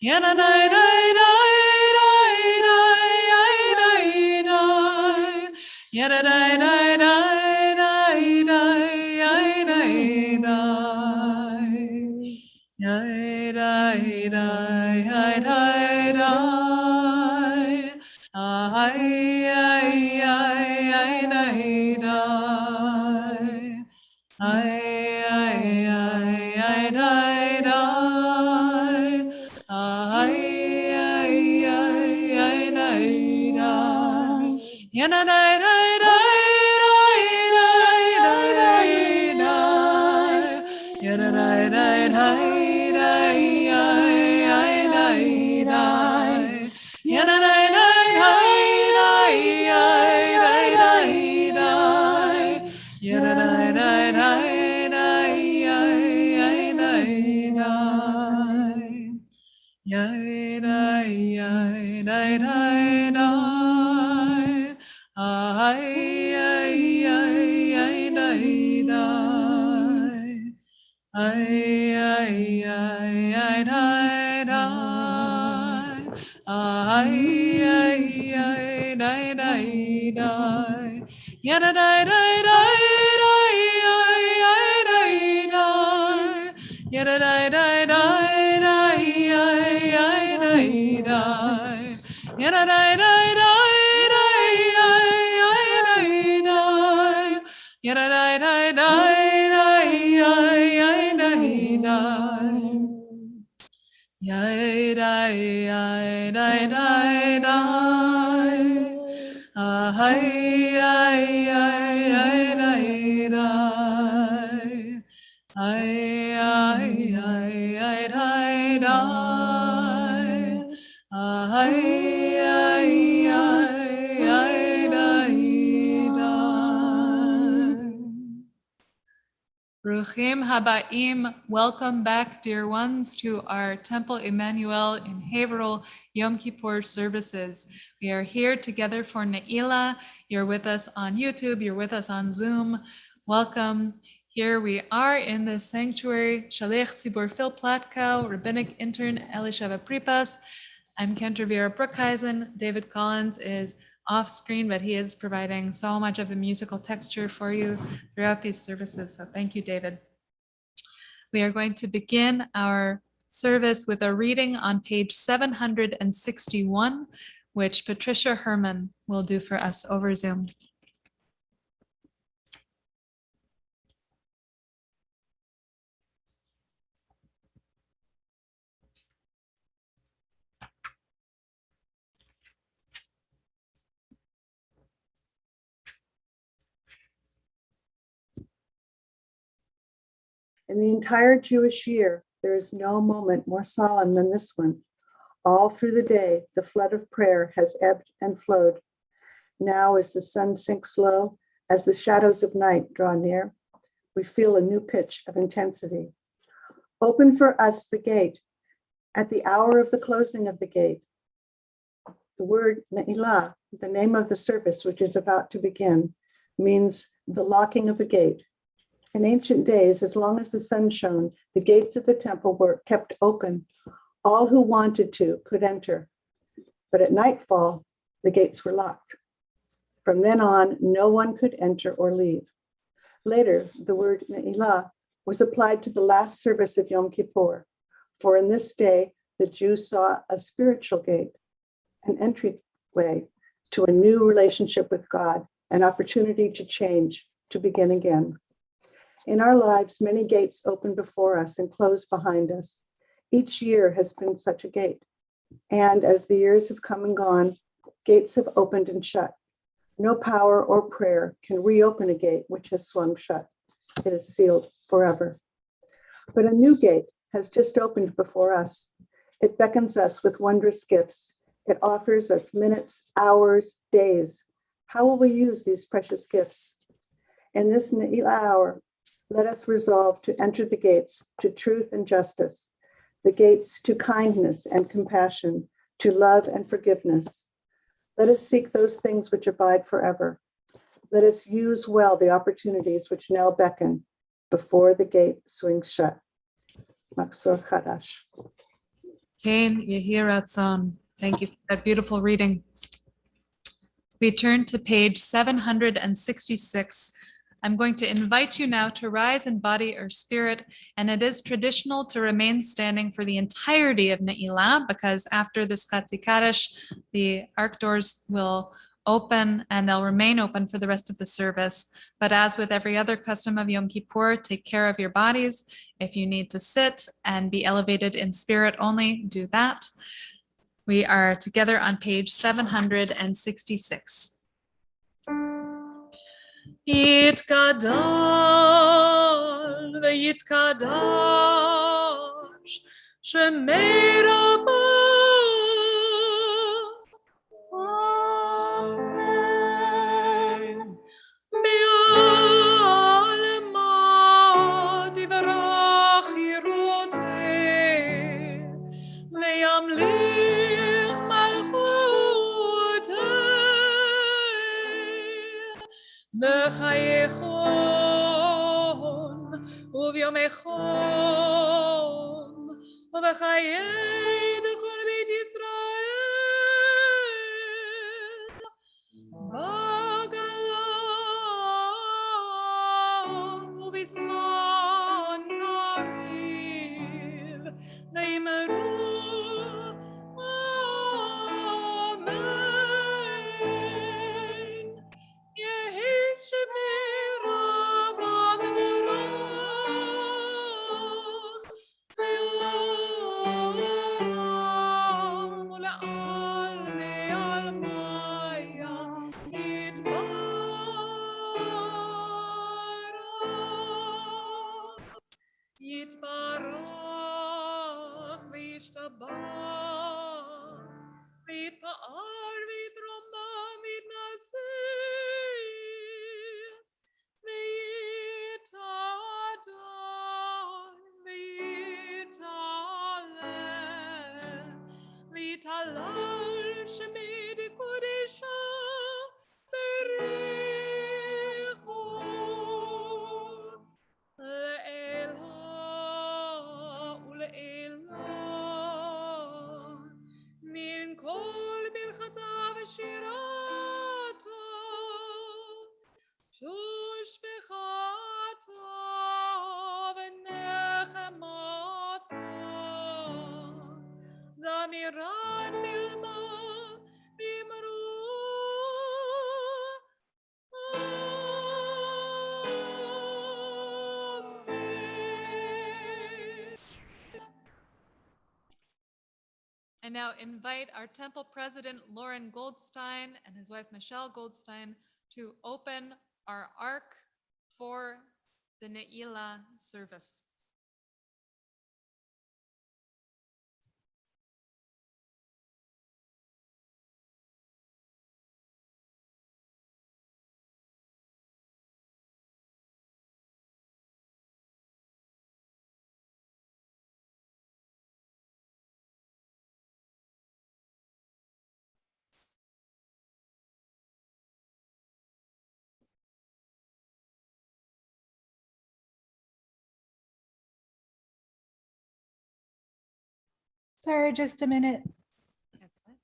Yana dai dai dai dai dai dai dai. Yana dai dai dai dai dai dai dai. Dai dai dai dai dai dai. Ay ay ay ay dai dai. Ay ay ay ay dai dai. Ay ay ay ay dai dai. Yana dai dai dai dai dai dai dai. Yana dai dai dai dai ay ay dai dai. Yana dai dai dai dai ay dai dai dai. Yana dai dai dai dai ay ay dai dai. Yay, dai, yay, dai, dai, dai. Ay, ay, ay, ay, dai, dai. Ay, ay, ay, ay, dai, dai. Ay, ay, ay, dai, dai, dai. Yada, dai, dai, dai, dai, ay, ay, dai, dai. Yada, dai, dai, dai, dai, ay, ay, dai, dai. Yada, dai, dai, dai, dai, ay, ay, dai, dai. Yada, dai, dai, dai, dai, ay, ay, dai, dai. Yay, dai, yay, dai, dai, dai. Ay, ay, ay, ay, dai, dai. Ay, ay, ay, ay, dai, dai. Ay, ay, ay, ay, dai, dai. Bruchim Habaim, welcome back, dear ones, to our Temple Emanu-El in Haverhill Yom Kippur services. We are here together for Ne'ilah. You're with us on YouTube, you're with us on Zoom. Welcome. Here we are in the sanctuary, Shalech Tzibur Phil Platkow, rabbinic intern Elisheva Pripas. I'm Kentor Vera Brookhuizen. David Collins is off screen, but he is providing so much of the musical texture for you throughout these services. So thank you, David. We are going to begin our service with a reading on page 761, which Patricia Herman will do for us over Zoom. In the entire Jewish year, there is no moment more solemn than this one. All through the day, the flood of prayer has ebbed and flowed. Now, as the sun sinks low, as the shadows of night draw near, we feel a new pitch of intensity. Open for us the gate. At the hour of the closing of the gate, the word Ne'ilah, the name of the service which is about to begin, means the locking of a gate. In ancient days, as long as the sun shone, the gates of the temple were kept open. All who wanted to could enter. But at nightfall, the gates were locked. From then on, no one could enter or leave. Later, the word Ne'ilah was applied to the last service of Yom Kippur, for in this day, the Jews saw a spiritual gate, an entryway to a new relationship with God, an opportunity to change, to begin again. In our lives, many gates open before us and close behind us. Each year has been such a gate. And as the years have come and gone, gates have opened and shut. No power or prayer can reopen a gate which has swung shut. It is sealed forever. But a new gate has just opened before us. It beckons us with wondrous gifts. It offers us minutes, hours, days. How will we use these precious gifts? In this Ne'ilah hour, let us resolve to enter the gates to truth and justice, the gates to kindness and compassion, to love and forgiveness. Let us seek those things which abide forever. Let us use well the opportunities which now beckon before the gate swings shut. Maksor Chadash. Cain Yehiratzon. Thank you for that beautiful reading. We turn to page 766. I'm going to invite you now to rise in body or spirit, and it is traditional to remain standing for the entirety of Ne'ilah, because after this Chatzi Kaddish, the ark doors will open and they'll remain open for the rest of the service. But as with every other custom of Yom Kippur, take care of your bodies. If you need to sit and be elevated in spirit only, do that. We are together on page 766. יתגדל ויתקדש שמי רבה. אמן. בעלמא דברה חירותי וימליך מלכותי בחייכון וביומכון ובחיי כל בית ישראל בגלה ובזמן קריב נאמרו אמן. יהי שמירה במבורך לעולם ולעלמי עלמיה יתברך. יתברך וישתבח ויתפאר ויתרומם ויתנשא ויתהדר ויתעלה ויתהלל שמי דקודשה בריחו לעילה ולעילה מן כל ברכתה ושירתה תושבחתה ונחמתה דמירן בעלמה באמרו I now invite our temple president, Lauren Goldstein, and his wife, Michelle Goldstein, to open our ark for the Ne'ilah service. Sorry, just a minute. That's fine.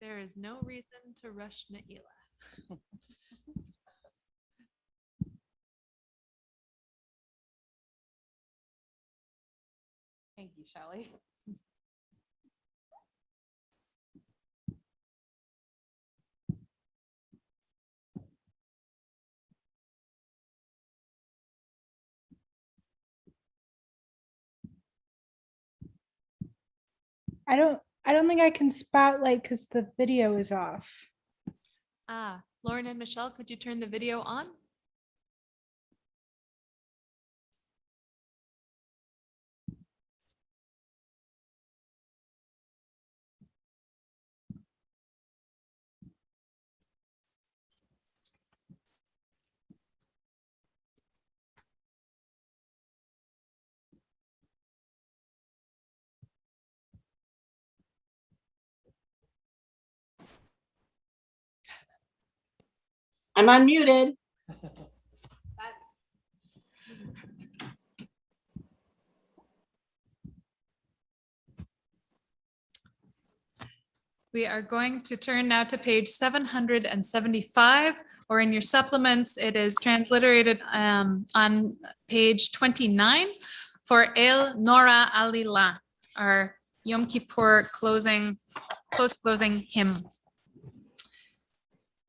There is no reason to rush Ne'ilah. Thank you, Shelley. I don't think I can spotlight because the video is off. Lauren and Michelle, could you turn the video on? I'm unmuted. We are going to turn now to page 775, or in your supplements, it is transliterated on page 29 for El Nora Alila, our Yom Kippur close closing hymn.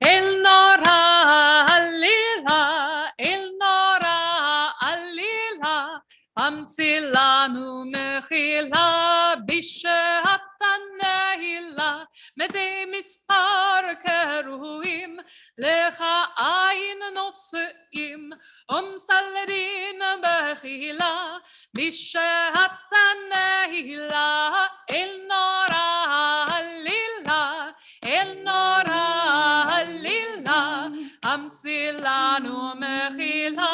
El Nora Alila, El Nora Alila, Amtsilanu Mechila, Bishat Nehila, Mete Mispar Keruim, Lecha Ayin Noseim, Saladin Bechila, Bishat Nehila, El Nora Alila, El Nora Alila, Amtsilanu Mechila,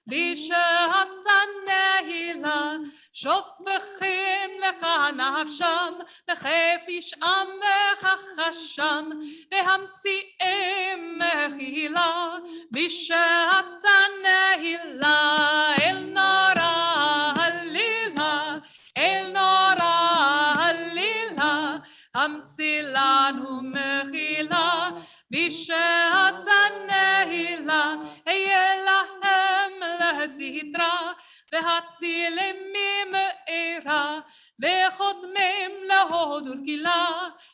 Bishat Nehila, שופכים לך נפשם, בחפיש עמך חשם, והמציאים מחילה, בשעת הנהילה, אל נורא הלילה, אל נורא הלילה, המציא לנו מחילה, בשעת הנהילה, היה להם לסדרה, והצילים ממארה, וחותמים להוד ורגילה,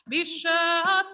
בשעת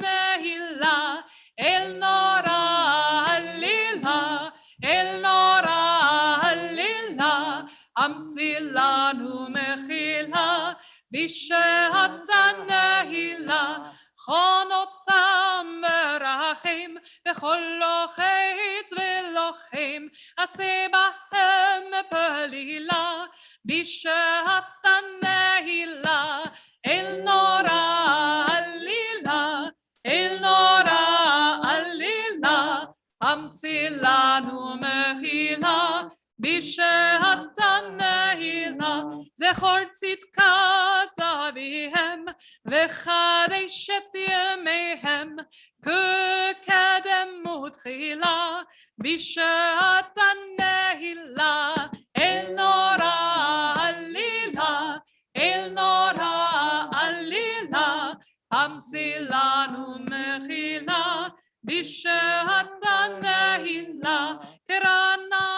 הנהילה, אל נורא הלילה, אל נורא הלילה, המציא לנו מחילה, בשעת הנהילה, חון אותם מרחם, בכל לוחץ ולוחם, עשה בהם פלילה, בשעת הנהילה, אל נורא הלילה, אל נורא הלילה, המציא לנו מחילה, בשעת הנהילה, זכור צדקת אביהם, וחדש את ימיהם, כקדם ותחילה, בשעת הנהילה, אל נורא הלילה, אל נורא הלילה, המציא לנו מחילה, בשעת הנהילה, קרנה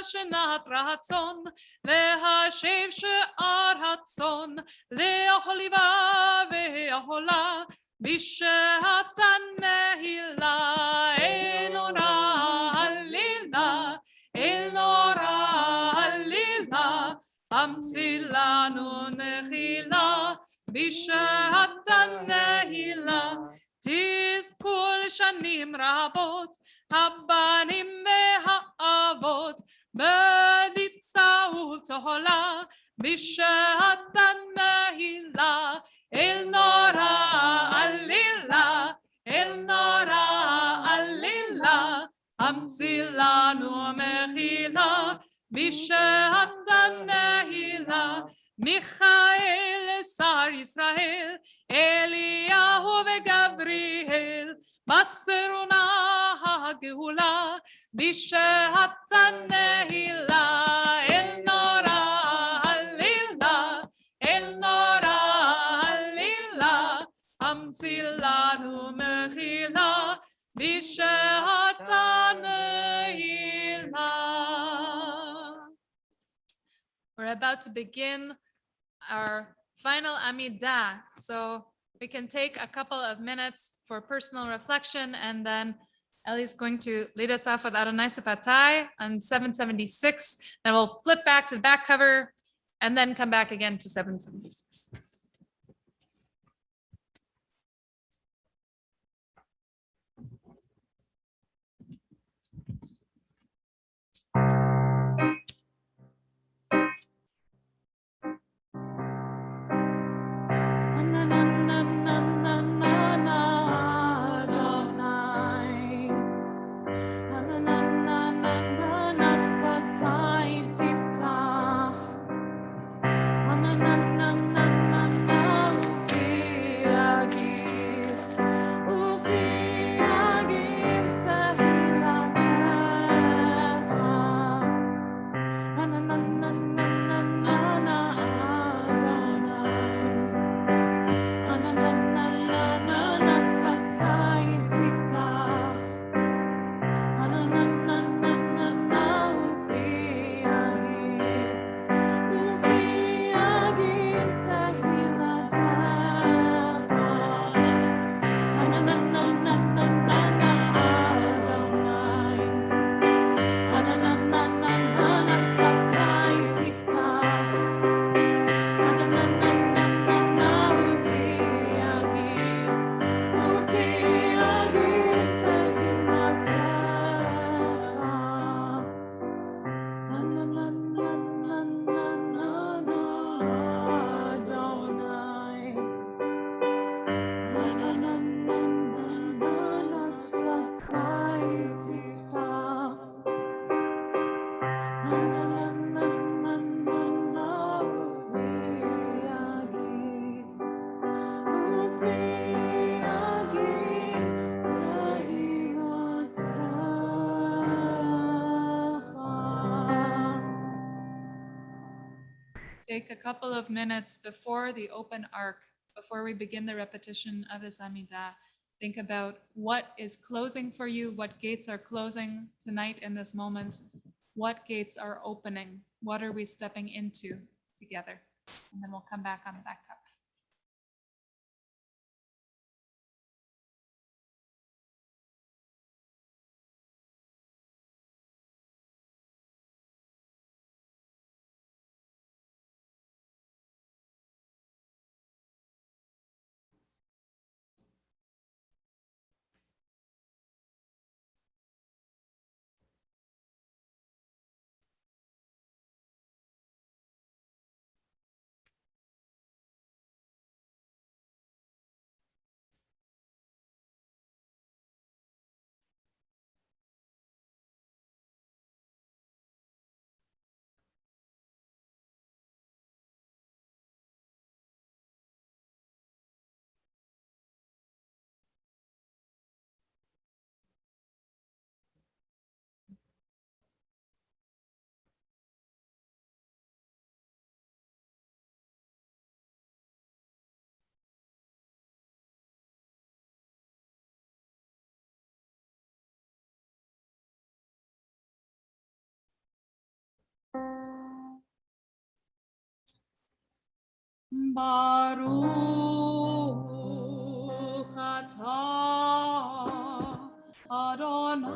שנת רצון, והשב שאר הצאן, לאכליבה ואכולה, בשעת הנהילה, אל נורא הלילה, אל נורא הלילה, המציא לנו מחילה, בשעת הנהילה, תזכו לשנים רבות, הבנים והאבות, בניצה ותהלה, בשעת הנהילה, אל נורא הלילה, אל נורא הלילה, המציא לנו מחילה, בשעת הנהילה, מיכאל שר ישראל, אליהו וגבריאל, מסרו נא הגאולה, בשעת הנהילה, אל נורא הלילה, אל נורא הלילה, המציא לנו מחילה, בשעת הנהילה. We're about to begin our final Amidah, so we can take a couple of minutes for personal reflection, and then Ellie's going to lead us off with Adonai Sefatai on 776. Then we'll flip back to the back cover and then come back again to 776. Take a couple of minutes before the open arc, before we begin the repetition of this Amidah. Think about what is closing for you, what gates are closing tonight in this moment, what gates are opening, what are we stepping into together? And then we'll come back on the back cup. Baruch atah Adonai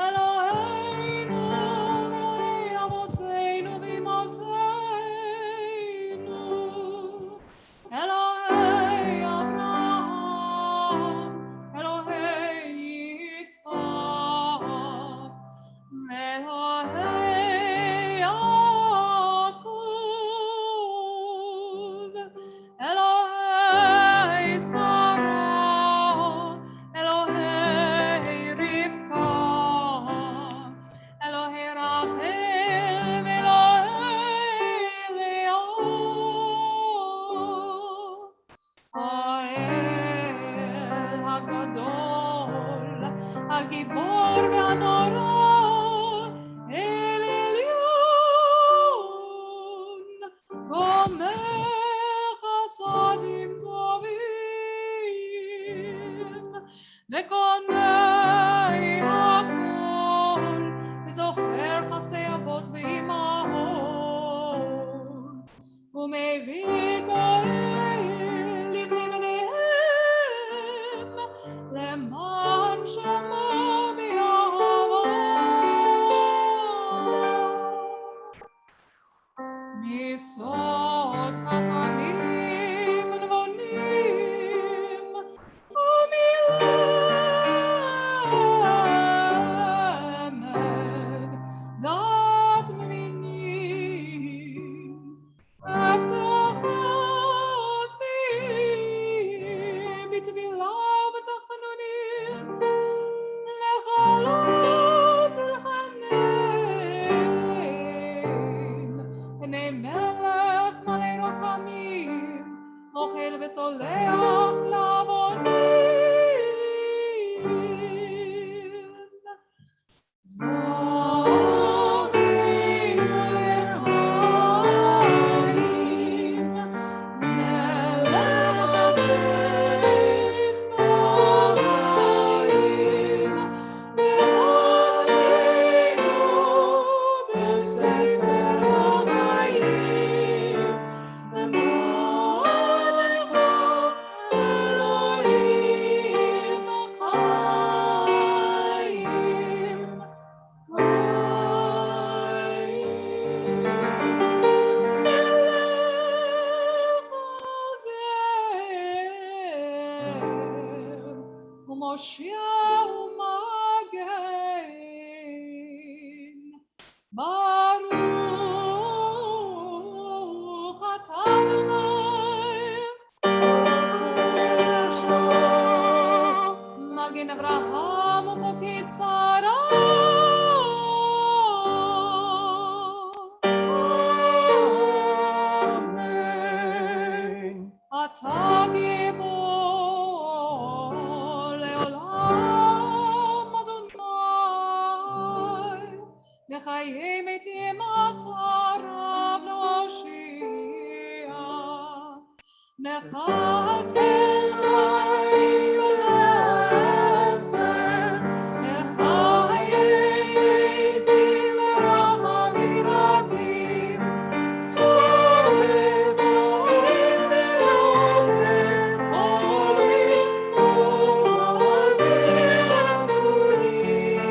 Eloheinu Elokei Avotenu v'Imotenu Elohei Avraham Elohei Yitzchak Elohei Yaakov, Elohei Sarah, Elohei Rivka, Elohei Rachel, Elohei Leah. האל הגדול, הגיבור והנורא, אל עליון, גומר חסדים טובים, וקונה הכל, וזוכר חסדי אבות ואימהות, ומביא גואל לבני בניהם, למען שמו באהבה. מסוד חכמים ונבונים, ומלמד דעת מבינים, הבטחות פיהם בתפילה ובתחנונים, לכלות ולחנן, פני מלך מלא רחמים, אוכל וסולח לעוונים. זוכים לחיים, מלך חפץ צבעים, וחותנו בספר החיים, למענך אלוהים החיים. Amen. אתה גיבור לעולם, אדוני, לחיי מתים אתה רב להושיע, נכלכל חיים ולעשר, לחיי מתים רחמים רבים, צורך מורים ורופא, עולים ומלטים אסורים.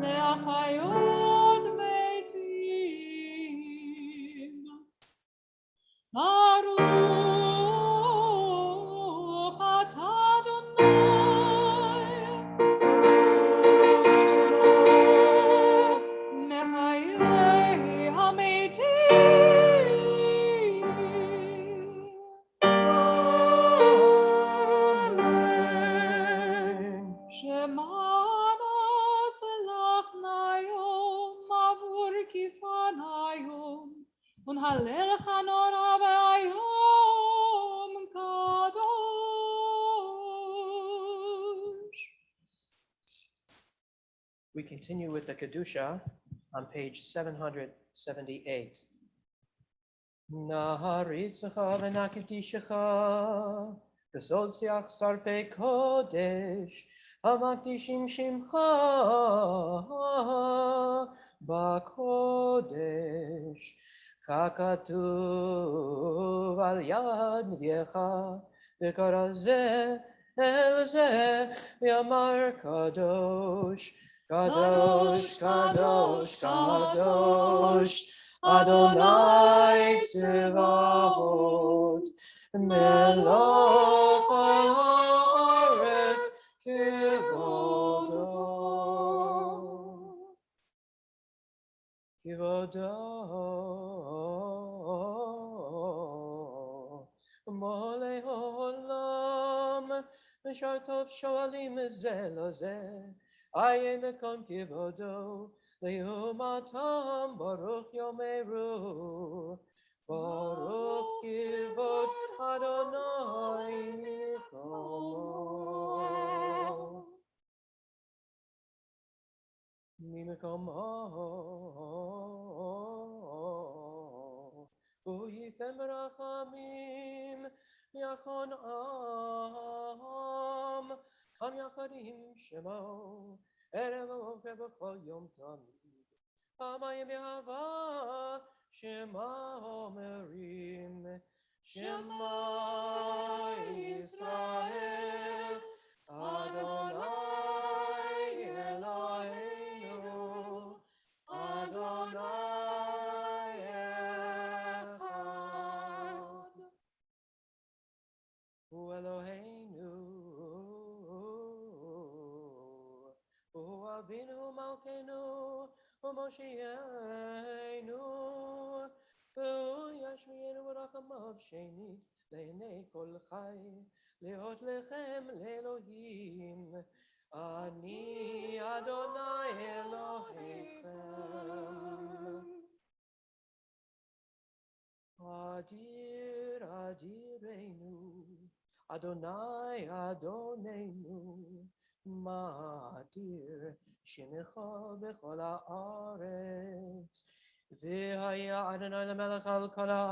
להחיות מתים. ברוך אתה אדוני, מחיי המתים. Amen. שמענה סלחנה-יום עבור כפנה-יום, ונהללך נורא והיום קדוש. We continue with the Kedusha on page 778. Naharitzacha v'nakidishacha v'sod siach sarfei kodesh hamakdishim shimcha b'kodesh kakatuv al yad nivyecha v'kara zeh el zeh v'yamar kadosh kadosh kadosh kadosh Adonai Tzevahot, Melech haaretz kivodo. Kivodo. Molei olam, Mishartov shoalim zeh lo zeh, Aye mekom kivodo. Leumatam Baruch Yomeru Baruch Kivod Adonai Mimikomo Uyifem Rachamim Yachon Am Yacharim Shemo Erev Bechol Yom Tamid Amayim Yahava Shema Omerim Shema Yisrael Adonai Eloheinu Adonai Echad Hu Eloheinu Hu Avinu Malkeinu Moshiachenu, Yashmienu Rachamav Sheni, Le'nei Kol Chai, Le'ot Lechem Le'Elohim, Ani Adonai Elohechem. Adir Adirenu, Adonai Adonenu, Ma'adir Shemecha b'chol haaretz. והיה אדוני למלך על כל הארץ.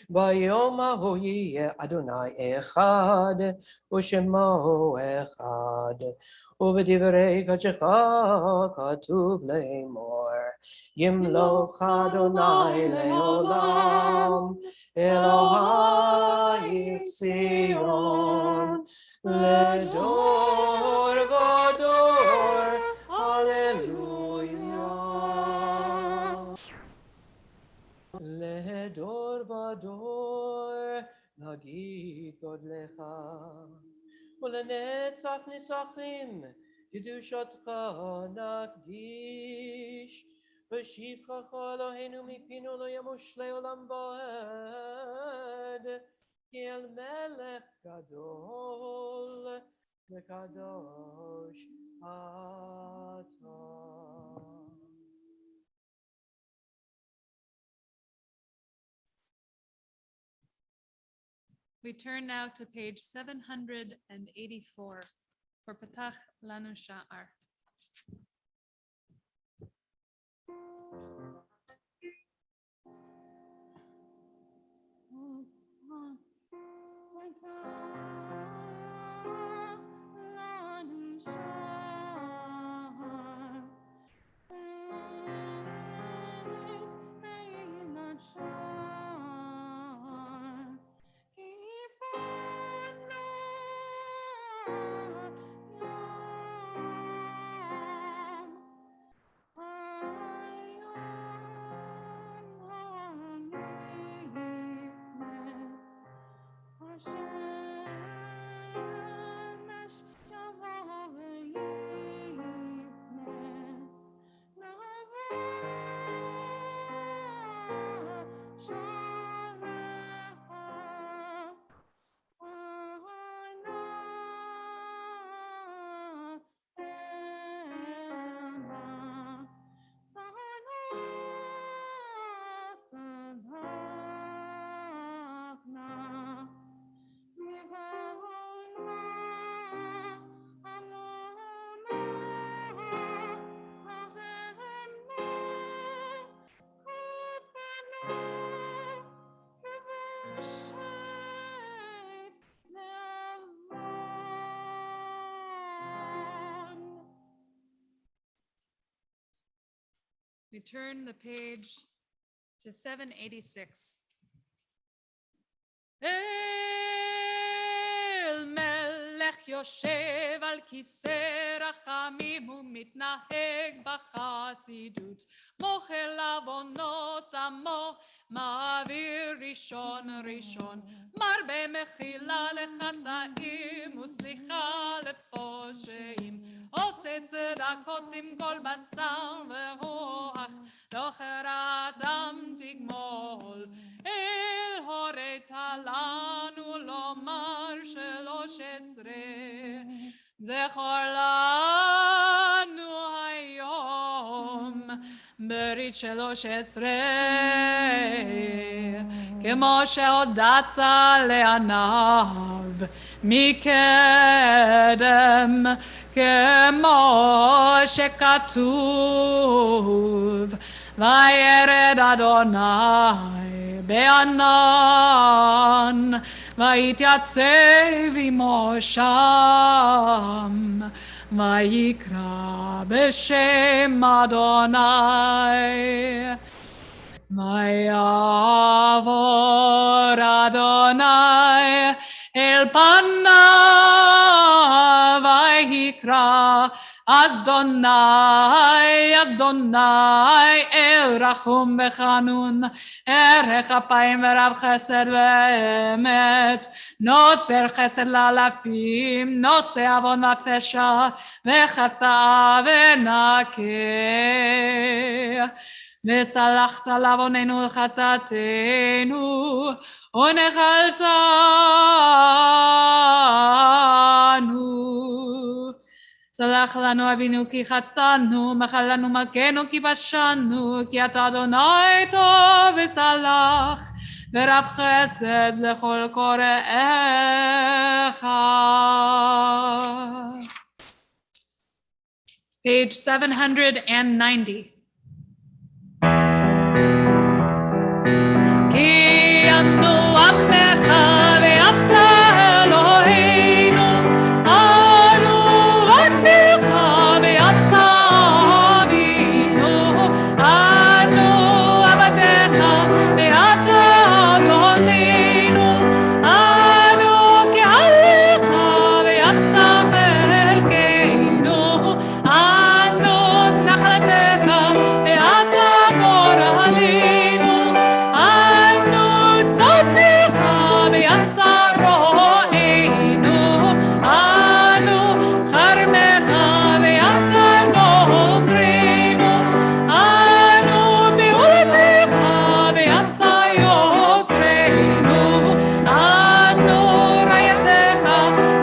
ביום ההוא יהיה אדוני אחד, ושמו אחד. ובדברי קודשך כתוב לאמור, ימלוך אדוני לעולם, אלוהי ציון, לדור ודור. הללויה. לדור ודור נגיד גודלך, ולנצח נצחים קדושתך נקדיש. ושיבחך אלוהינו מפינו לא ימוש לעולם ועד, כי אל מלך גדול וקדוש אתה. We turn now to page 784 for Patach Lanu Sha'ar. We turn the page to 786. El melech yoshev al kiseh rachamim umitnaheg b'chasidut mochel avonot amo ma'avir rishon rishon marbe mechila lechata'im uslicha לפושעים עושה צדקות עם כל בשר ורוח לא חרתם תגמול אל הורית לנו לומר 13 זכור לנו היום ברית 13 כמו שהודעת לעניו מקדם כמו שכתוב וירד אדוני בענן ויתייצב עמו שם ויקרא בשם אדוני ויעבור אדוני אל פניו ויקרא אדוני אדוני אל רחום וחנון ערך אפיים ורב חסד ואמת נוצר חסד לאלפים נושא עוון ופשע וחטא ונקה וסלחת לעווננו וחטאתנו ונחלתנו סלח לנו אבינו כי חטאנו, מחל לנו מלכנו כי פשענו, כי אתה אדוני טוב וסלח, ורב חסד לכל קוראיך. Page 790. כי אנו עמך ואתה אלוהינו, אנו עמך ואתה אבינו, אנו עבדיך ואתה אדוננו, אנו קהלך ואתה חלקנו, אנו נחלתך ואתה גורלנו, אנו צאנך ואתה רוענו, אנו כרמך ואתה נוטרנו, אנו פעולתך ואתה יוצרנו, אנו רעייתך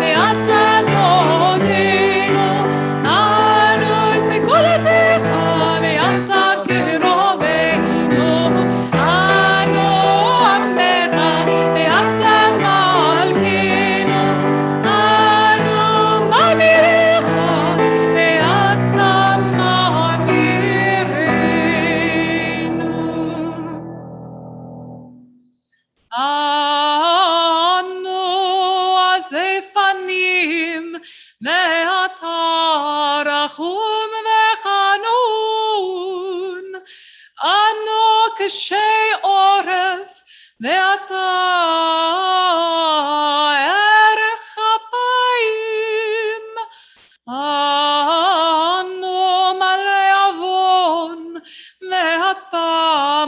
ואתה דודנו, אנו סגולתך ואתה קרובנו, אנו עמך ואתה מלכנו, אנו מאמירך ואתה מאמירנו. אנו עזי פנים ואתה רחום וחנון, אנו קשי עורף ואתה ערך אפיים, אנו מלא עוון ואתה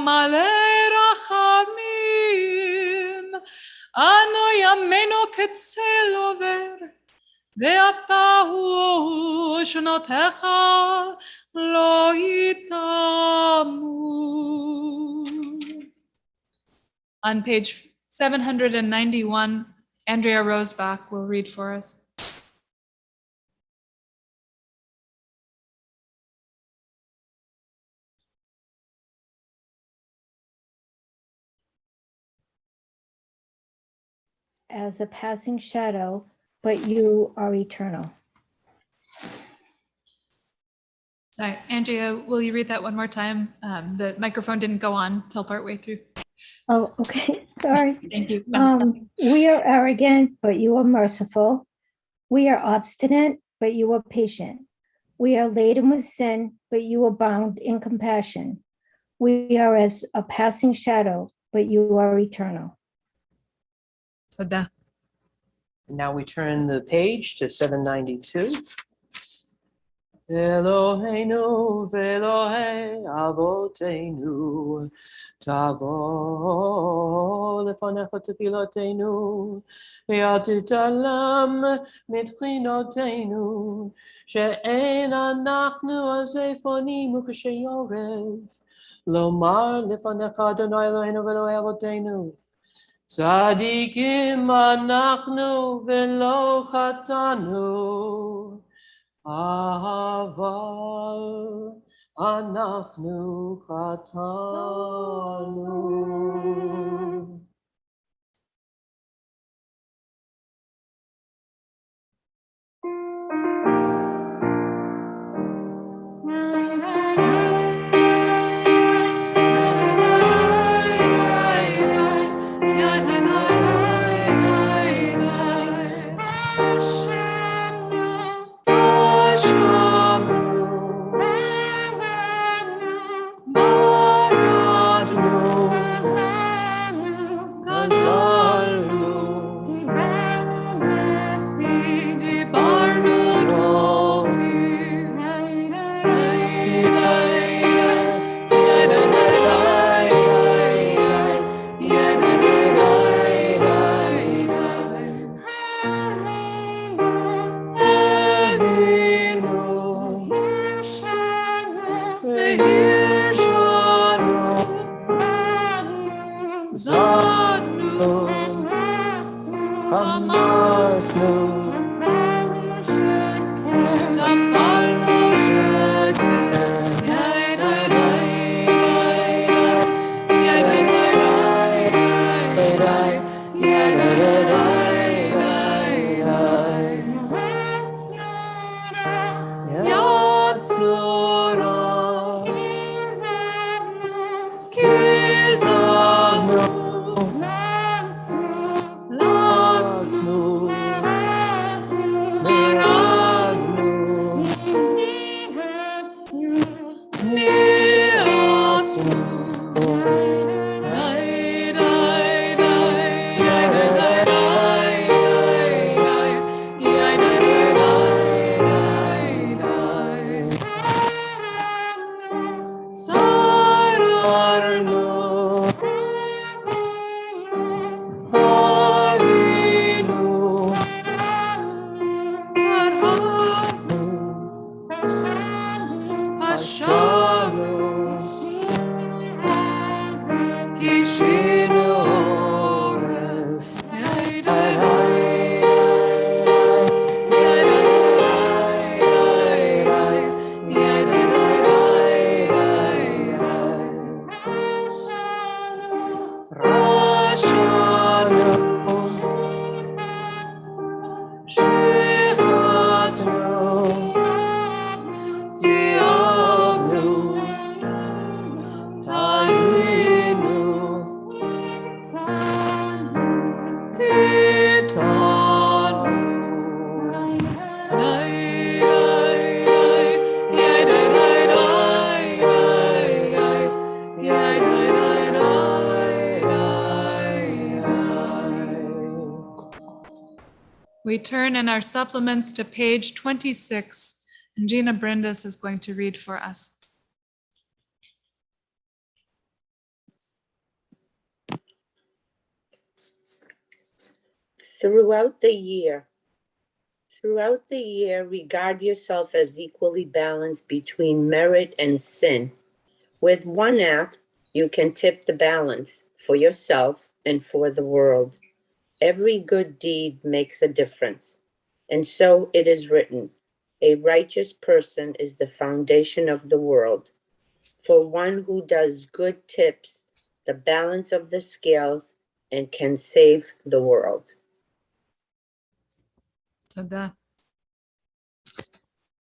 מלא רחמים, אנו ימינו כצל עובר ואתה הוא שנותיך לא יתמו. On page 791, Andrea Rosebach will read for us. As a passing shadow, but you are eternal. Sorry, Andrea, will you read that one more time? The microphone didn't go on till partway through. Oh, okay. Sorry. Thank you. We are arrogant, but you are merciful. We are obstinate, but you are patient. We are laden with sin, but you abound in compassion. We are as a passing shadow, but you are eternal. תודה. And now we turn the page to 792. Eloheinu ve'Elohei avoteinu, tavo lefanecha tefilotenu, ve'al titalam mitchinotenu, she'en anachnu azefonim ukashei orev, lomar lefanecha Adonai Eloheinu ve'Elohei avoteinu, tzadikim anachnu ve'lo chatanu, אבל אנחנו חטאנו. We turn in our supplements to page 26, and Gina Brindis is going to read for us. Throughout the year, regard yourself as equally balanced between merit and sin. With one act, you can tip the balance for yourself and for the world. Every good deed makes a difference. And so it is written, a righteous person is the foundation of the world. For one who does good tips the balance of the scales and can save the world. Toda.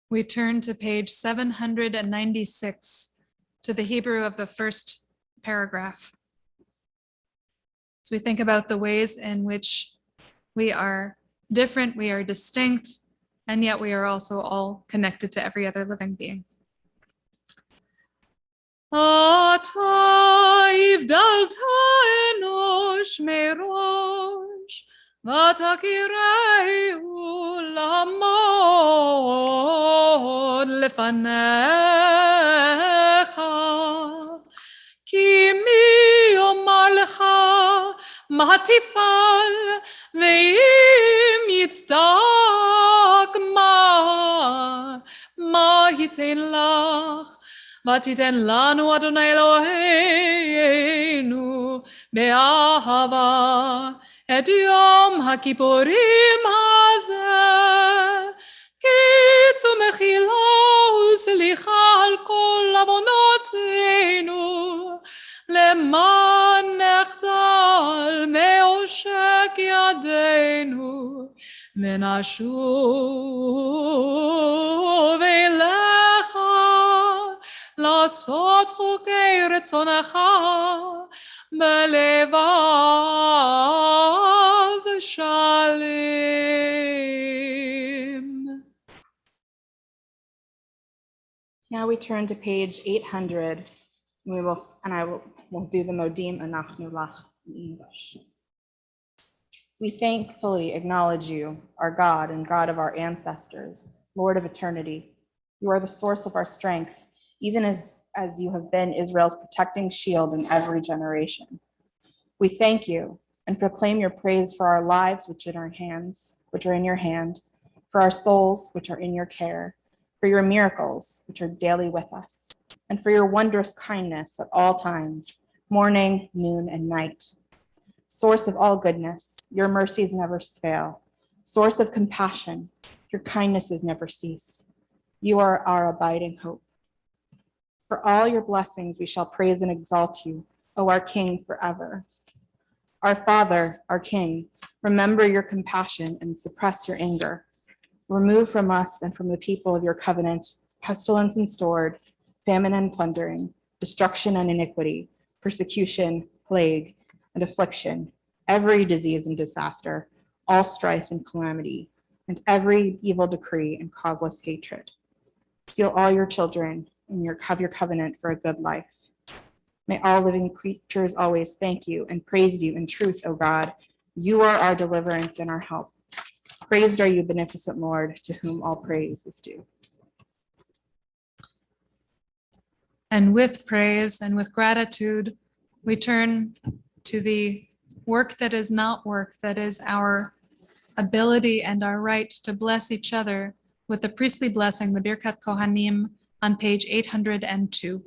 We turn to page 796, to the Hebrew of the first paragraph. As we think about the ways in which we are different, we are distinct, and yet we are also all connected to every other living being. אתה הבדלת אנוש מראש, ותכירהו לעמוד לפניך. כי מי יאמר לך מה תפעל, ואם יצדק מה ייתן לך? ותיתן לנו אדוני אלוהינו באהבה את יום הכיפורים הזה, קיץ ומחילה וסליחה על כל עוונותינו, למען נחדל מעושק ידינו, ונשוב אליך לעשות חוקי רצונך בלבב שלם. Now we turn to page 800. I will do the Modim Anachnu Lach in English. We thankfully acknowledge you, our God and God of our ancestors, Lord of eternity. You are the source of our strength, even as you have been Israel's protecting shield in every generation. We thank you and proclaim your praise for our lives, which are in your hand, for our souls, which are in your care, for your miracles, which are daily with us, and for your wondrous kindness at all times, morning, noon, and night. Source of all goodness, your mercies never fail. Source of compassion, your kindnesses never cease. You are our abiding hope. For all your blessings, we shall praise and exalt you, O our King, forever. Our Father, our King, remember your compassion and suppress your anger. Remove from us and from the people of your covenant pestilence and sword, famine and plundering, destruction and iniquity, persecution, plague, and affliction, every disease and disaster, all strife and calamity, and every evil decree and causeless hatred. Seal all your children in your covenant for a good life. May all living creatures always thank you and praise you in truth, O God. You are our deliverance and our help. Praised are you, beneficent Lord, to whom all praise is due. And with praise and with gratitude, we turn to the work that is not work, that is our ability and our right to bless each other with the priestly blessing, the Birkat Kohanim, on page 802.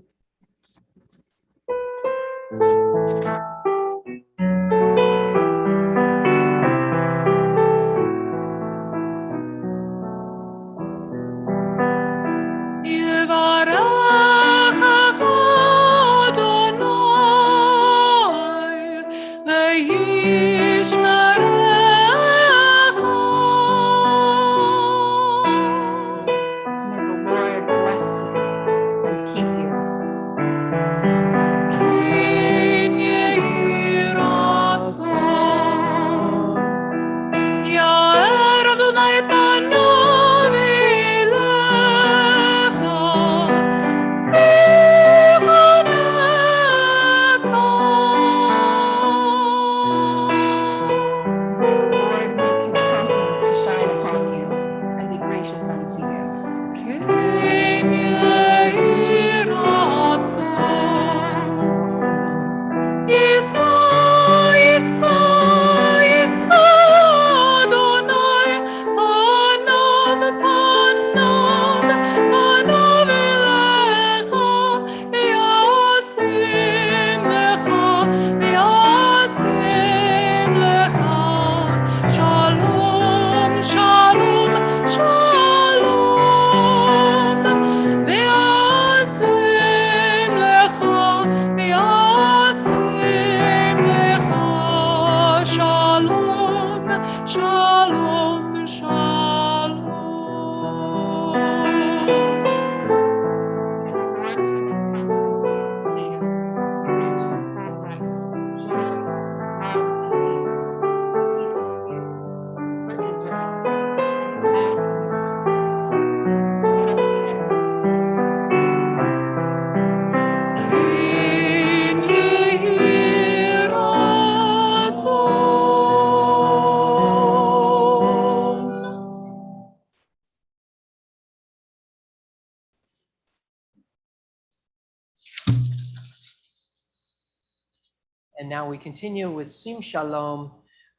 And now we continue with Sim Shalom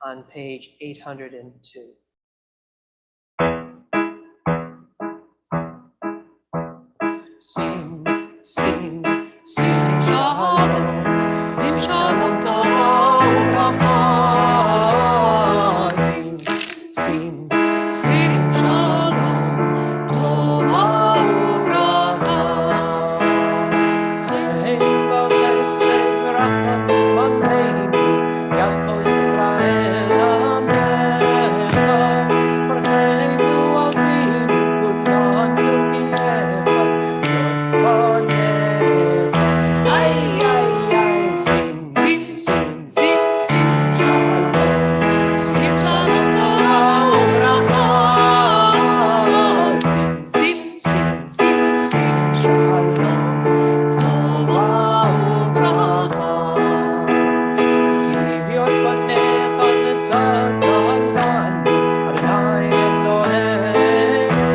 on page 802. Sim, sim, sim shalom, sim shalom tova uvracha. Sim, sim, sim shalom tova uvracha. Hein b'chesed v'rachamim aleinu, Yad o Yisrael amecha. Barcheinu avinu kulanu ki echad. Ay, ay, ay, sim, sim, sim, sim, sim, shalom, sim, shalom, tova uvracha. Sim, sim, sim, sim, shalom, tova uvracha. Kivyot panecha netata lanu, Adonai Eloheinu.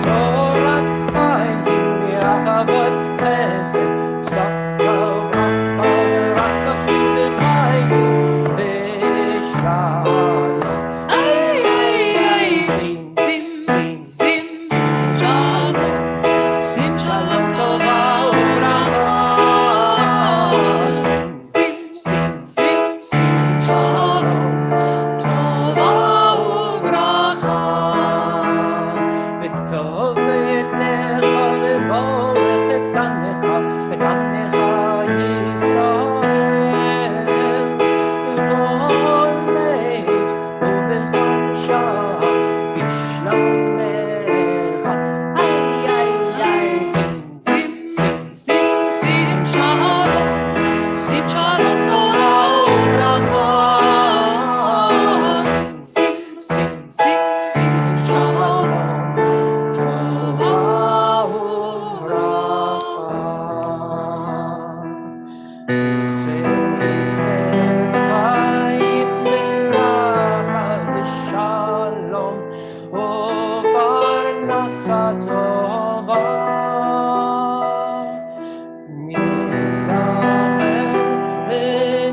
Torat chayim v'achavot chesed, tzedakah v'racha v'rachamim v'chayim v'shalom. Ay, ay, ay, sim, sim, sim, sim, sim, shalom, sim, shalom, tova uvracha. Sim, sim, sim, sim, shalom, tova uvracha. וטוב בעיניך לבורך את עמך ישראל, בכל עת ובכל שעה בשלומך. איי, איי, איי, שים, שים, שים, שים, שים שלום, שים שלום תורה וברכה. שים, שים, שים, שים שלום, טובה וברכה. בספר חיים ברכה ושלום ופרנסה טובה. מזכר וניחתם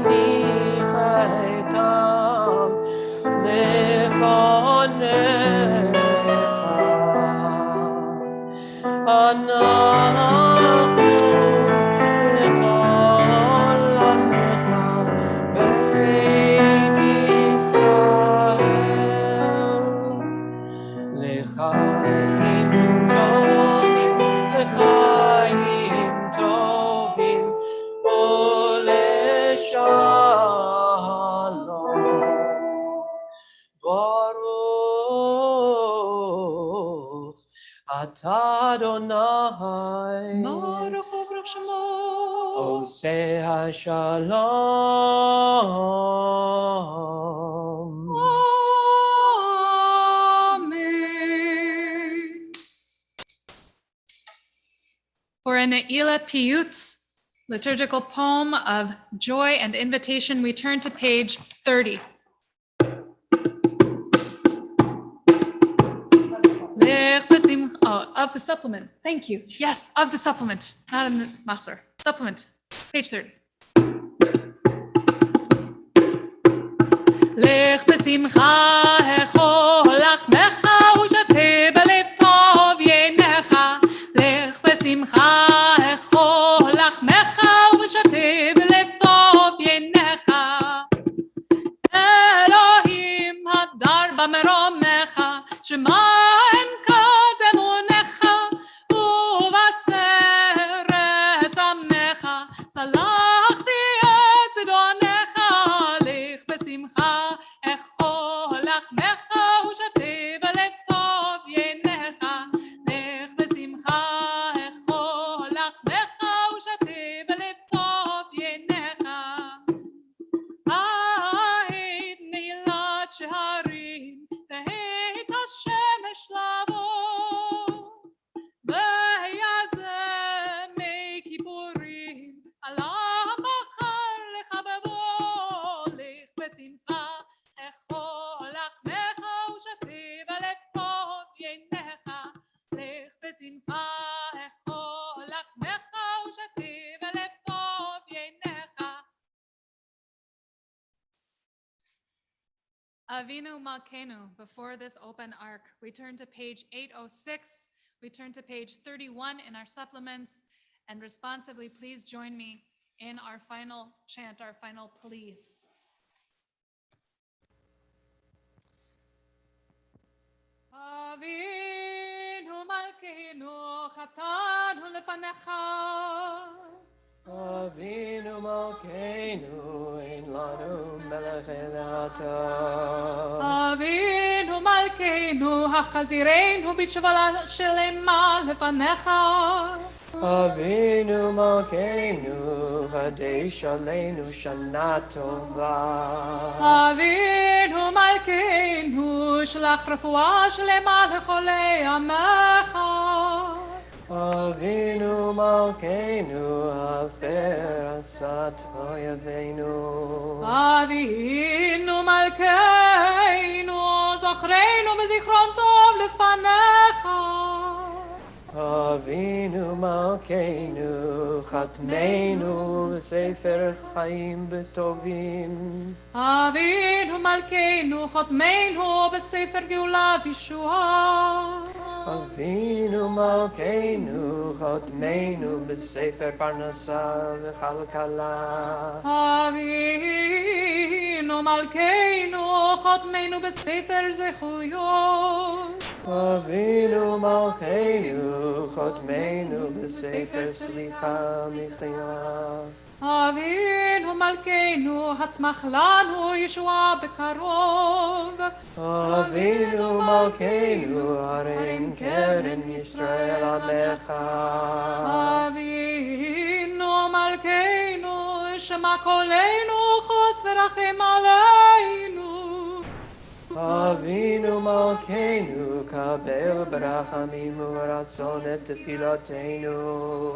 לפניך. אנחנו בכל עמך בית ישראל, לחיים טובים, לחיים טובים ולשלום. ברוך אתה אדוני, Baruch Baruch Shemo. עושה השלום. Amen. For a Ne'ilah Piyut, liturgical poem of joy and invitation, we turn to page 30. Of the supplement. Thank you. Yes, of the supplement, not in the Machzor. Supplement, page 30. לך בשמחה אכול לחמך ושתה בלב טוב ייניך. לך בשמחה אכול לחמך ושתה בלב טוב ייניך. אלוהים הדר במרומך, שמיים קדמונך, ובשרת עמך, צלחתי את זדונך. לך בשמחה אכול לחמך ושתה בלב Avinu Malkeinu, before this open ark. We turn to page 806. We turn to page 31 in our supplements. And responsively, please join me in our final chant, our final plea. Avinu Malkeinu, chatanu lefanecha. Avinu Malkeinu, ein lanu melech elata. Avinu Malkeinu, hachazirenu b'tshuvah shelema lefanecha. Avinu Malkeinu, chadesh aleinu shana tova. Avinu Malkeinu, shlach refuah shelema lecholei amecha. Avinu Malkeinu, hafer atzat oyaveinu. Avinu Malkeinu, zochrenu b'zichron tov lefanecha. Avinu Malkeinu, chatmeinu v'sefer chaim b'tovim. Avinu Malkeinu, chotmeinu b'sefer geula v'yeshua. Avinu Malkeinu, chatmeinu b'sefer parnasa v'chalkala. Avinu Malkeinu, chotmeinu b'sefer zechuyot. Avinu Malkeinu, chatmeinu b'sefer slicha michya. Avinu Malkeinu, hatzmach lanu Yeshua bekarov. Avinu Malkeinu, harim keren Yisrael amecha. Avinu Malkeinu, shema koleinu, chos v'rachem aleinu. Avinu Malkeinu, kabel barachamim uratzon et tefilotenu.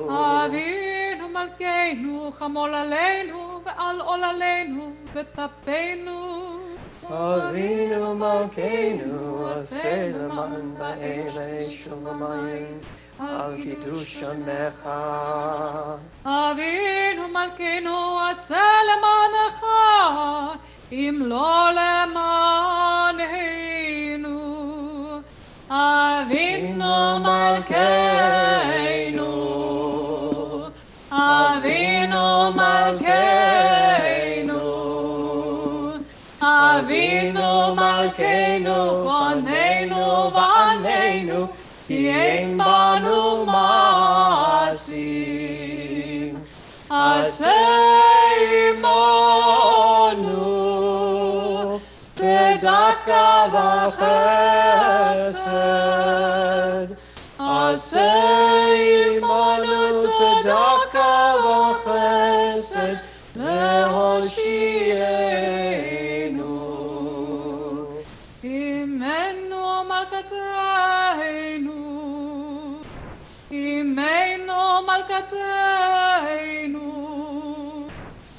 Avinu Malkeinu, chamol aleinu, ve'al ol aleinu, v'tapenu. Avinu Malkeinu, aseh leman ba'ele shulamayim, al kiddush amecha. Avinu Malkeinu, aseh lemanecha, im lo lemanenu. Avinu Malkeinu, Avinu Malkeinu, Avinu Malkeinu, chonenu v'anenu, ki ein banu masim. Aseh imanu, tzedaka v'chesed. Aseh imanu, tzedaka v'chesed, le'hoshienu. Imenu malkateinu, Imenu malkateinu,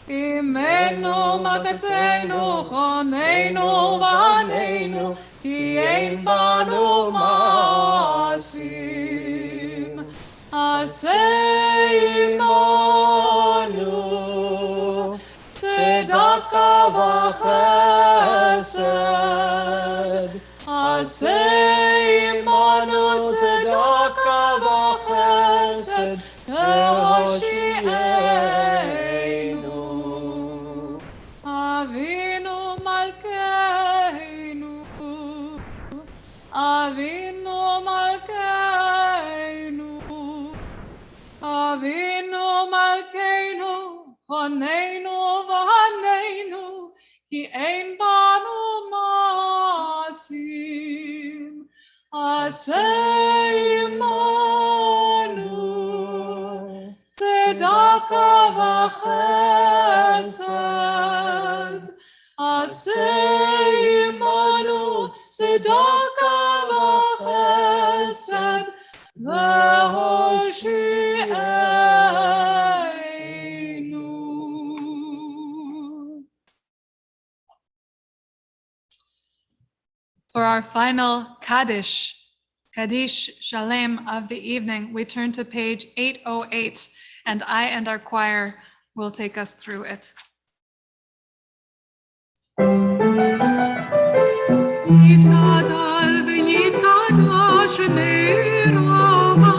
Imenu malkateinu, chonenu v'anenu, ki ein banu masim. Aseh imanu, tzedaka v'chesed. Aseh imanu, tzedaka v'chesed, le'hoshienu. Avinu Malkeinu, Avinu Malkeinu, Avinu Malkeinu, honenu v'hanenu, ki ein banu masim. Aseh imanu, tzedaka v'chesed. Aseh imanu, tzedaka v'chesed, le'hoshienu. For our final Kaddish, Kaddish Shalem of the evening, we turn to page 808, and I and our choir will take us through it. יתגדל ויתקדש מרבה,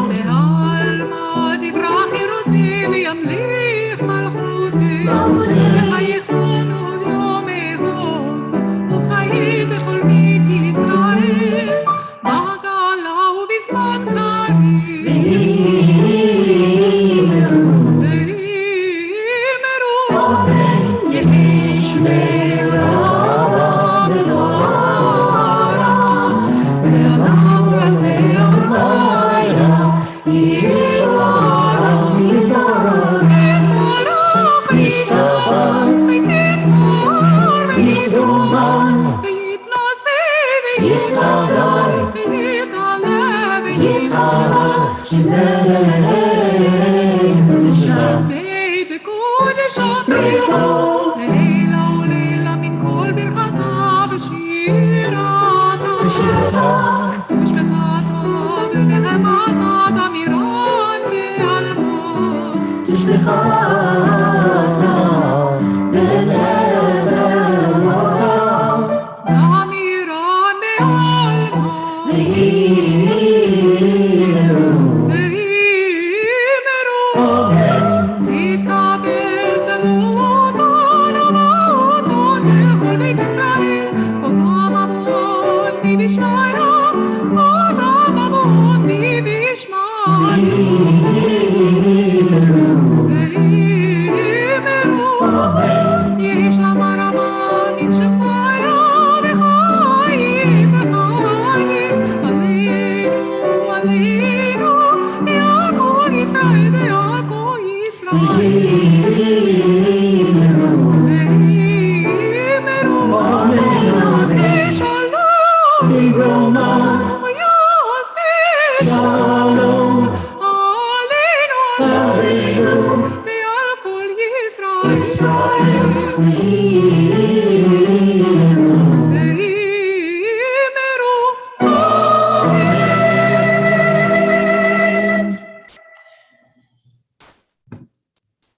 בעלמא תברח חירותי וימליך מלכותי, וחייכנו יום אחד, ובחיי בכל בית ישראל, בעגלה ובזמן קריב.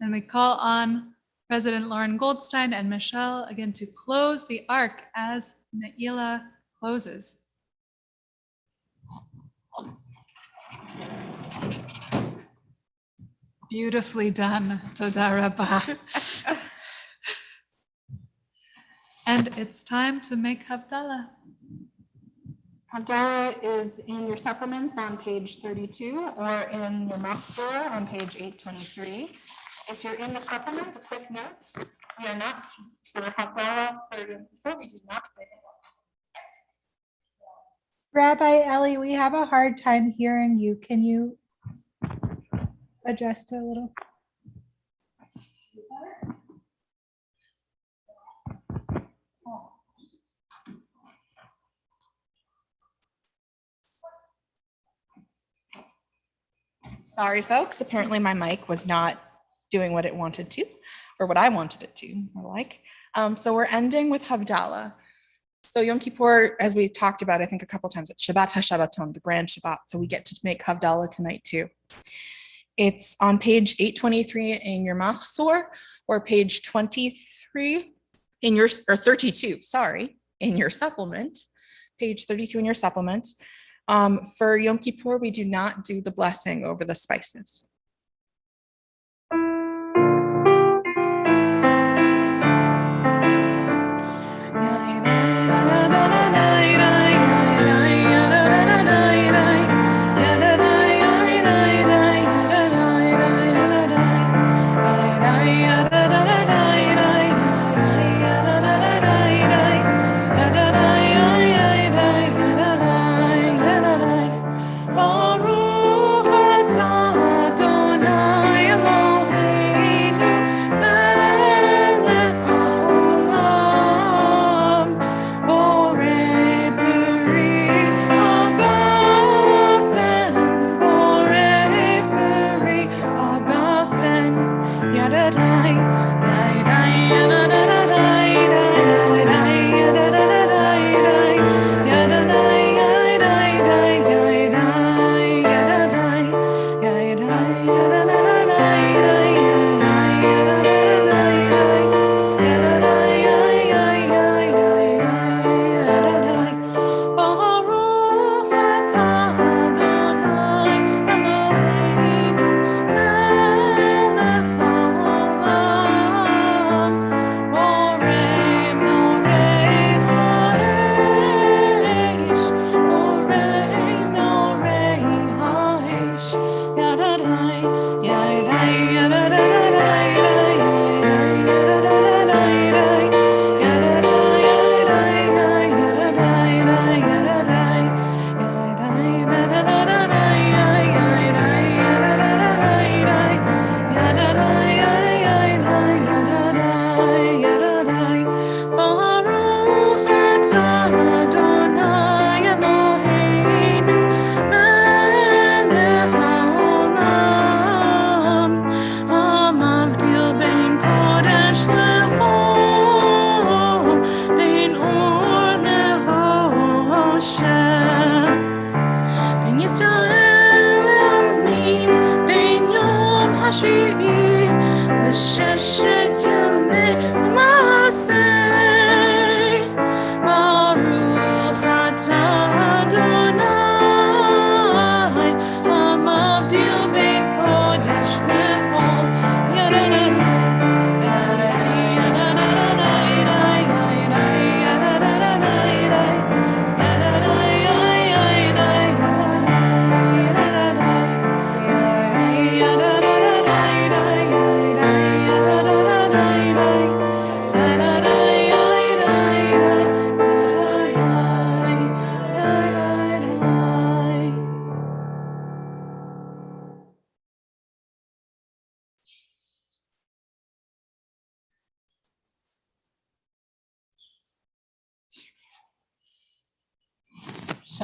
And we call on President Lauren Goldstein and Michelle again to close the ark as Ne'ilah closes. Beautifully done, Toda Rabbah. And it's time to make Havdalah. Havdalah is in your supplements on page 32 or in your Machzor on page 823. If you're in the supplement, a quick note, we are not for Havdalah we do not say it. Rabbi Ellie, we have a hard time hearing you. Can you adjust it a little? Sorry, folks. Apparently my mic was not doing what it wanted to, or what I wanted it to, more like. So we're ending with Havdalah. So Yom Kippur, as we talked about, I think a couple times, it's Shabbat HaShabbaton, the grand Shabbat. So we get to make Havdalah tonight too. It's on page 823 in your Machzor, or page 23 in your, or 32, sorry, in your supplement, page 32 in your supplement. For Yom Kippur, we do not do the blessing over the spices. Baruch atah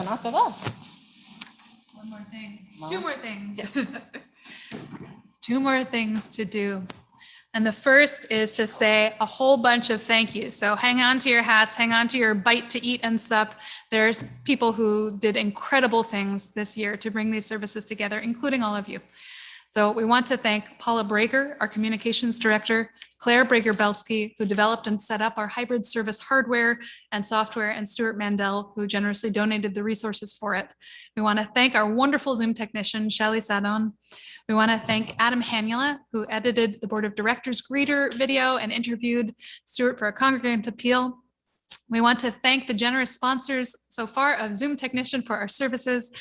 Shana Tova. One more thing. Two more things. Yes. Two more things to do. And the first is to say a whole bunch of thank yous. So hang on to your hats, hang on to your bite to eat and sup. There's people who did incredible things this year to bring these services together, including all of you. So we want to thank Paula Brager, our communications director, Claire Brager-Belsky, who developed and set up our hybrid service hardware and software, and Stuart Mandel, who generously donated the resources for it. We want to thank our wonderful Zoom technician, Shelly Sadon. We want to thank Adam Hanula, who edited the Board of Directors greeter video and interviewed Stuart for a congregant appeal. We want to thank the generous sponsors so far of Zoom Technician for our services,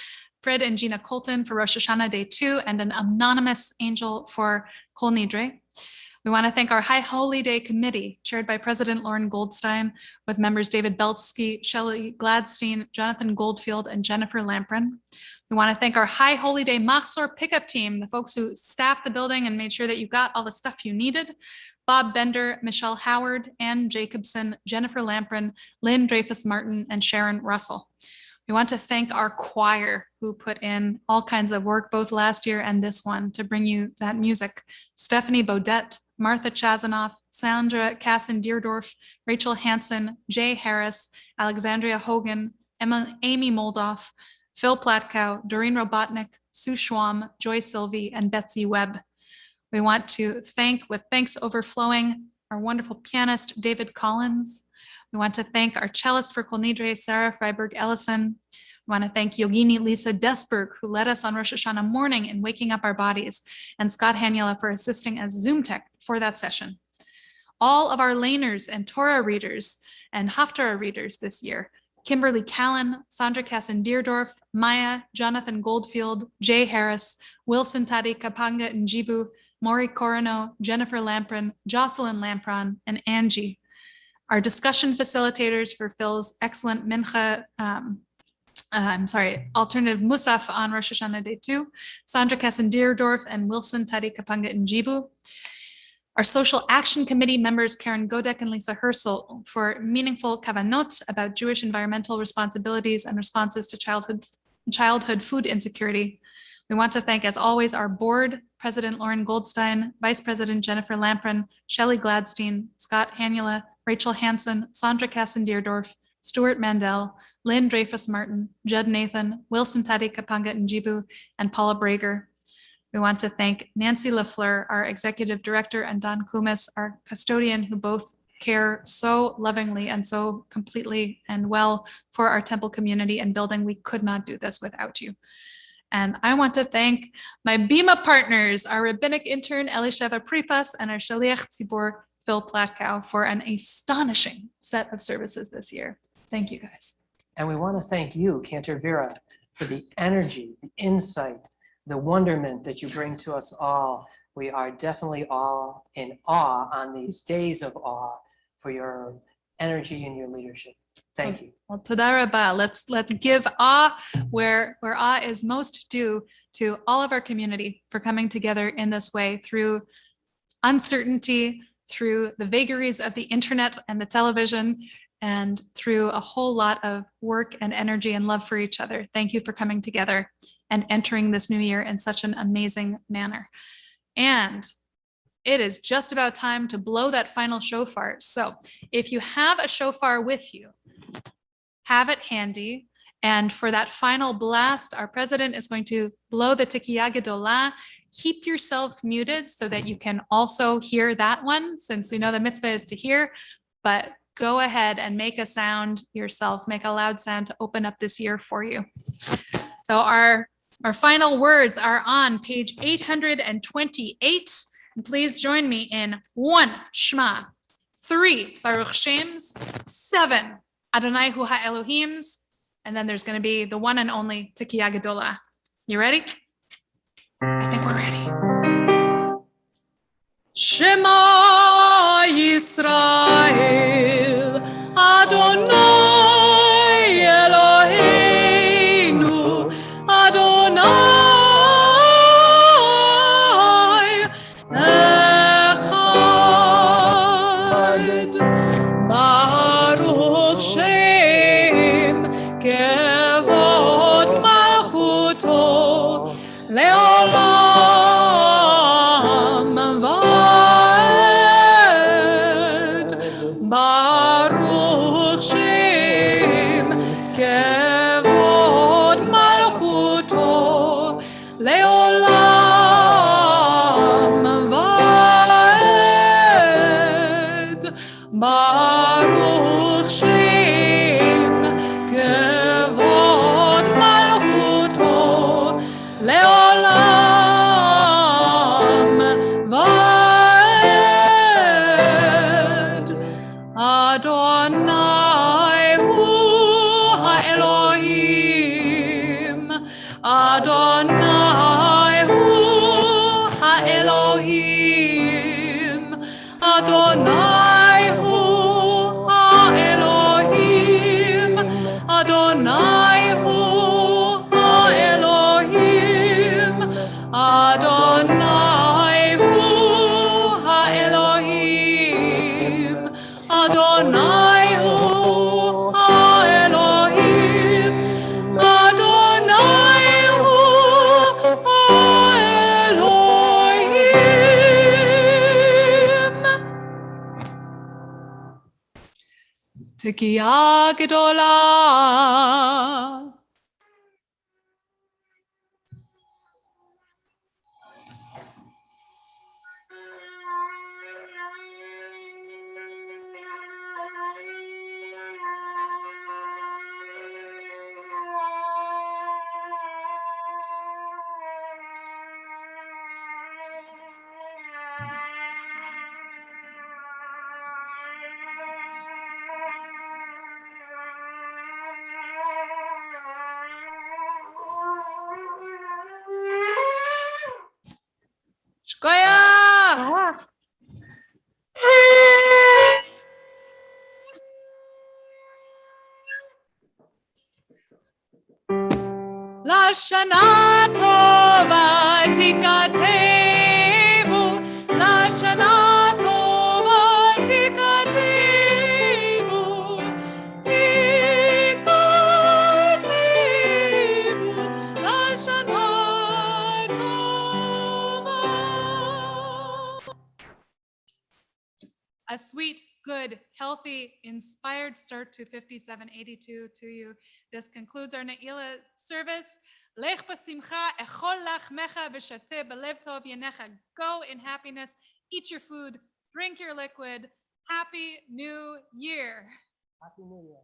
Fred and Gina Colton for Rosh Hashanah Day 2, and an anonymous angel for Kol Nidre. We want to thank our High Holy Day Committee, chaired by President Lauren Goldstein, with members David Belsky, Shelley Gladstein, Jonathan Goldfield, and Jennifer Lamprin. We want to thank our High Holy Day Machzor pickup team, the folks who staffed the building and made sure that you got all the stuff you needed. Bob Bender, Michelle Howard, Ann Jacobson, Jennifer Lamprin, Lynn Dreyfus-Martin, and Sharon Russell. We want to thank our choir, who put in all kinds of work both last year and this one to bring you that music. Stephanie Bodette, Martha Chazanoff, Sandra Kasson-Deerdorf, Rachel Hansen, Jay Harris, Alexandria Hogan, Amy Moldoff, Phil Platkow, Doreen Robotnik, Sue Schwam, Joy Sylvie, and Betsy Webb. We want to thank, with thanks overflowing, our wonderful pianist, David Collins. We want to thank our cellist for Kol Nidre, Sarah Freiberg Ellison. We want to thank Yogini Lisa Desberg, who led us on Rosh Hashanah morning in waking up our bodies, and Scott Hanula for assisting as Zoom tech for that session. All of our laners and Torah readers and Haftarah readers this year, Kimberly Callan, Sandra Kasson-Deerdorf, Maya, Jonathan Goldfield, Jay Harris, Wilson Tadi Kapanga Njibu, Maury Corono, Jennifer Lamprin, Jocelyn Lampron, and Angie. Our discussion facilitators for Phil's excellent mincha, alternative Musaf on Rosh Hashanah Day 2, Sandra Kasson-Deerdorf and Wilson Tadi Kapanga Njibu. Our social action committee members, Karen Godek and Lisa Hersel, for meaningful kavanot about Jewish environmental responsibilities and responses to childhood food insecurity. We want to thank, as always, our board, President Lauren Goldstein, Vice President Jennifer Lamprin, Shelley Gladstein, Scott Hanula, Rachel Hansen, Sandra Kasson-Deerdorf, Stuart Mandel, Lynn Dreyfus-Martin, Judd Nathan, Wilson Tadi Kapanga Njibu, and Paula Brager. We want to thank Nancy LaFleur, our executive director, and Don Kumis, our custodian, who both care so lovingly and so completely and well for our temple community and building. We could not do this without you. And I want to thank my Bima partners, our rabbinic intern, Elisheva Pripas, and our Shaliach Tzibor, Phil Platkow, for an astonishing set of services this year. Thank you, guys. And we want to thank you, Cantor Vera, for the energy, the insight, the wonderment that you bring to us all. We are definitely all in awe on these days of awe for your energy and your leadership. Thank you. Well, toda rabba. Let's give awe where awe is most due to all of our community for coming together in this way through uncertainty, through the vagaries of the internet and the television, and through a whole lot of work and energy and love for each other. Thank you for coming together and entering this new year in such an amazing manner. And it is just about time to blow that final shofar. So if you have a shofar with you, have it handy. And for that final blast, our president is going to blow the Tekiyah Gedolah. Keep yourself muted so that you can also hear that one, since we know the mitzvah is to hear, but go ahead and make a sound yourself, make a loud sound to open up this year for you. So our final words are on page 828. And please join me in 1, Shema, 3, Baruch Shems, 7, Adonai Hu HaElohims, and then there's going to be the one and only Tekiyah Gedolah. You ready? I think we're ready. Shema Yisrael, Adonai Eloheinu, Adonai Echad, Baruch Shem Kevod. Baruch Shem Kevod Malchuto Leolam Vaed Adonai Hu HaElohim Adonai Hu HaElohim Adonai Hu HaElohim Adonai Hu HaElohim Adonai Hu HaElohim Adonai Hu HaElohim Adonai Hu HaElohim Tekiah Gedolah. Shkoyach. Lashana Tova Tikatevu Lashana Tova Tikatevu Tikatevu Lashana Tova. A sweet, good, healthy, inspired start to 5782 to you. This concludes our Ne'ilah service. Lech b'simcha echol lachmecha v'shateh b'lev tov yenecha. Go in happiness, eat your food, drink your liquid. Happy New Year. Happy New Year.